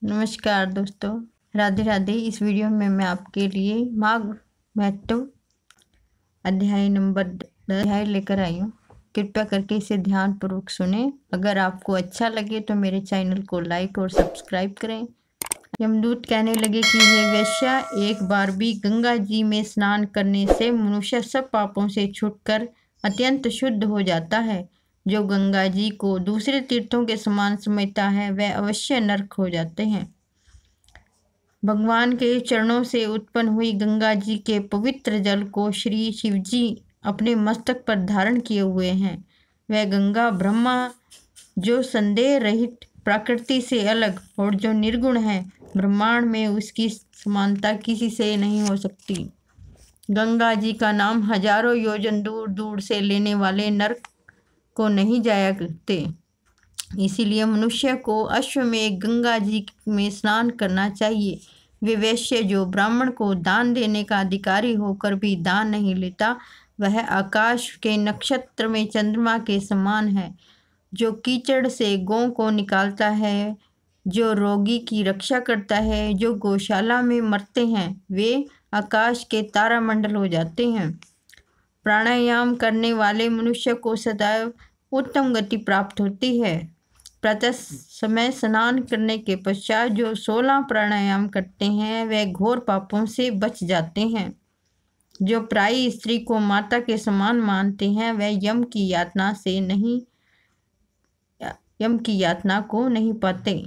नमस्कार दोस्तों, राधे राधे। इस वीडियो में मैं आपके लिए माघ महत्व अध्याय लेकर आई हूँ। कृपया करके इसे ध्यानपूर्वक सुने। अगर आपको अच्छा लगे तो मेरे चैनल को लाइक और सब्सक्राइब करें। यमदूत कहने लगे कि हे वेश्या, एक बार भी गंगा जी में स्नान करने से मनुष्य सब पापों से छूटकर अत्यंत शुद्ध हो जाता है। जो गंगा जी को दूसरे तीर्थों के समान समझता है वह अवश्य नरक हो जाते हैं। भगवान के चरणों से उत्पन्न हुई गंगा जी के पवित्र जल को श्री शिवजी अपने मस्तक पर धारण किए हुए हैं। वह गंगा ब्रह्मा जो संदेह रहित प्रकृति से अलग और जो निर्गुण है, ब्रह्मांड में उसकी समानता किसी से नहीं हो सकती। गंगा जी का नाम हजारों योजन दूर दूर से लेने वाले नरक को नहीं जाया करते। इसीलिए मनुष्य को अश्वमेध गंगा जी में स्नान करना चाहिए। वे वैश्य जो ब्राह्मण को दान देने का अधिकारी होकर भी दान नहीं लेता, वह आकाश के नक्षत्र में चंद्रमा के समान है। जो कीचड़ से गौ को निकालता है, जो रोगी की रक्षा करता है, जो गौशाला में मरते हैं, वे आकाश के तारामंडल हो जाते हैं। प्राणायाम करने वाले मनुष्य को सदैव उत्तम गति प्राप्त होती है। प्रातः समय स्नान करने के पश्चात जो 16 प्राणायाम करते हैं वे घोर पापों से बच जाते हैं। जो प्रायी स्त्री को माता के समान मानते हैं वह यम की यातना को नहीं पाते।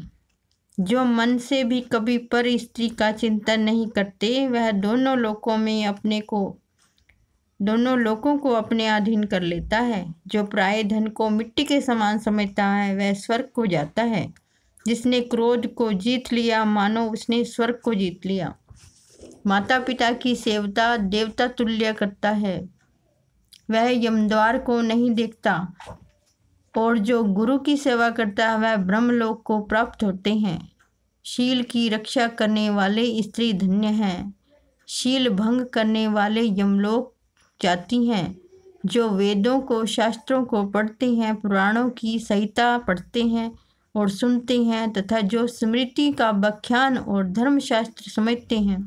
जो मन से भी कभी पर स्त्री का चिंतन नहीं करते वह दोनों लोकों को अपने अधीन कर लेता है। जो प्राय धन को मिट्टी के समान समझता है वह स्वर्ग को जाता है। जिसने क्रोध को जीत लिया मानो उसने स्वर्ग को जीत लिया। माता पिता की सेवता देवता तुल्य करता है, वह यमद्वार को नहीं देखता। और जो गुरु की सेवा करता है वह ब्रह्मलोक को प्राप्त होते हैं। शील की रक्षा करने वाले स्त्री धन्य हैं। शील भंग करने वाले यमलोक जाती हैं। जो वेदों को शास्त्रों को पढ़ते हैं, पुराणों की संहिता पढ़ते हैं और सुनते हैं तथा जो स्मृति का व्याख्यान और धर्मशास्त्र समझते हैं,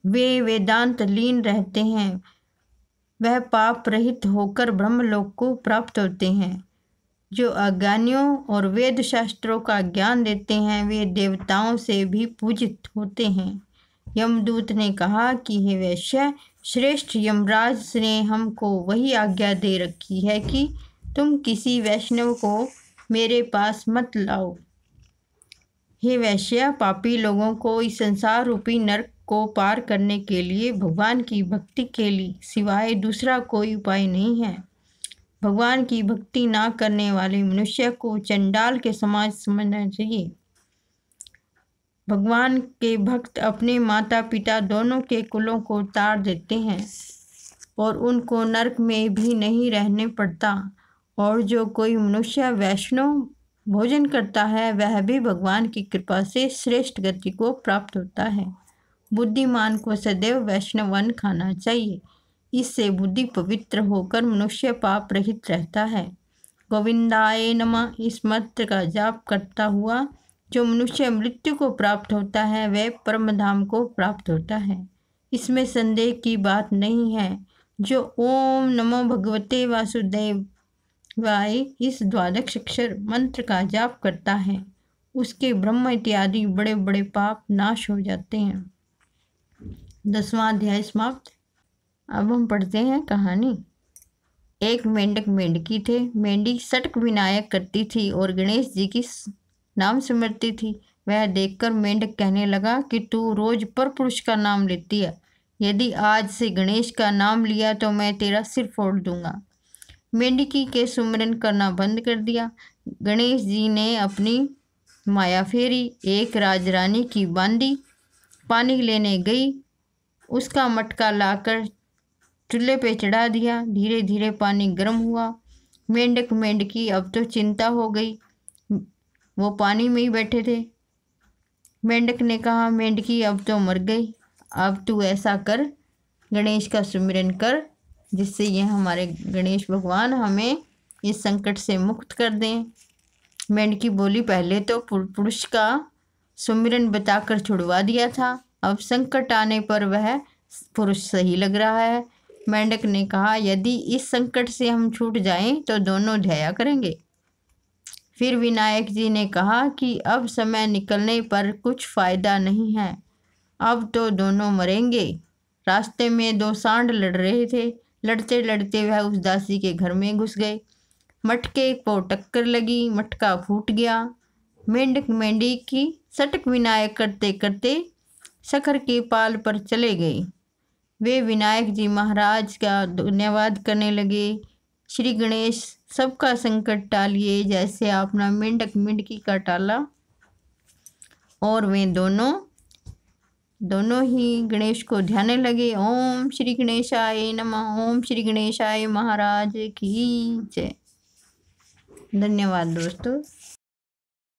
वे वेदांत लीन रहते हैं। वह पाप रहित होकर ब्रह्मलोक को प्राप्त होते हैं। जो अज्ञानियों और वेद शास्त्रों का ज्ञान देते हैं वे देवताओं से भी पूजित होते हैं। यमदूत ने कहा कि हे वैश्य, श्रेष्ठ यमराज ने हमको वही आज्ञा दे रखी है कि तुम किसी वैष्णव को मेरे पास मत लाओ। हे वैश्य, पापी लोगों को इस संसार रूपी नरक को पार करने के लिए भगवान की भक्ति के लिए सिवाय दूसरा कोई उपाय नहीं है। भगवान की भक्ति ना करने वाले मनुष्य को चंडाल के समान समझना चाहिए। भगवान के भक्त अपने माता पिता दोनों के कुलों को तार देते हैं और उनको नरक में भी नहीं रहने पड़ता। और जो कोई मनुष्य वैष्णव भोजन करता है वह भी भगवान की कृपा से श्रेष्ठ गति को प्राप्त होता है। बुद्धिमान को सदैव वैष्णव अन्न खाना चाहिए। इससे बुद्धि पवित्र होकर मनुष्य पाप रहित रहता है। गोविंदाय नमः इस मंत्र का जाप करता हुआ जो मनुष्य मृत्यु को प्राप्त होता है वह परमधाम को प्राप्त होता है। इसमें संदेह की बात नहीं है। जो ओम नमो भगवते वासुदेवाय इस द्वादश अक्षर मंत्र का जाप करता है उसके ब्रह्म इत्यादि बड़े बड़े पाप नाश हो जाते हैं। 10वां अध्याय समाप्त। अब हम पढ़ते हैं कहानी। एक मेंढक मेंढकी थे। मेंढी सटक विनायक करती थी और गणेश जी की नाम सिमरती थी। वह देखकर मेंढक कहने लगा कि तू रोज पर पुरुष का नाम लेती है। यदि आज से गणेश का नाम लिया तो मैं तेरा सिर फोड़ दूंगा। मेंढकी के सुमिरन करना बंद कर दिया। गणेश जी ने अपनी माया फेरी। एक राजरानी की बांदी पानी लेने गई। उसका मटका लाकर चूल्हे पे चढ़ा दिया। धीरे धीरे पानी गर्म हुआ। मेंढक मेंढकी अब तो चिंता हो गई। वो पानी में ही बैठे थे। मेंढक ने कहा, मेंढकी अब तो मर गई। अब तू ऐसा कर, गणेश का सुमिरन कर जिससे ये हमारे गणेश भगवान हमें इस संकट से मुक्त कर दें। मेंढकी बोली, पहले तो पुरुष का सुमिरन बताकर छुड़वा दिया था। अब संकट आने पर वह पुरुष सही लग रहा है। मेंढक ने कहा, यदि इस संकट से हम छूट जाएं तो दोनों ध्याया करेंगे। फिर विनायक जी ने कहा कि अब समय निकलने पर कुछ फायदा नहीं है, अब तो दोनों मरेंगे। रास्ते में दो सांड लड़ रहे थे। लड़ते लड़ते वह उस दासी के घर में घुस गए। मटके को टक्कर लगी, मटका फूट गया। मेंढक मेंढी की सटक विनायक करते करते शकर के पाल पर चले गए। वे विनायक जी महाराज का धन्यवाद करने लगे। श्री गणेश, सबका संकट टालिए जैसे आपना मेंढक मेंढकी का टाला। और वे दोनों ही गणेश को ध्याने लगे। ओम श्री गणेशाय नमः। ओम श्री गणेशाय महाराज की जय। धन्यवाद दोस्तों।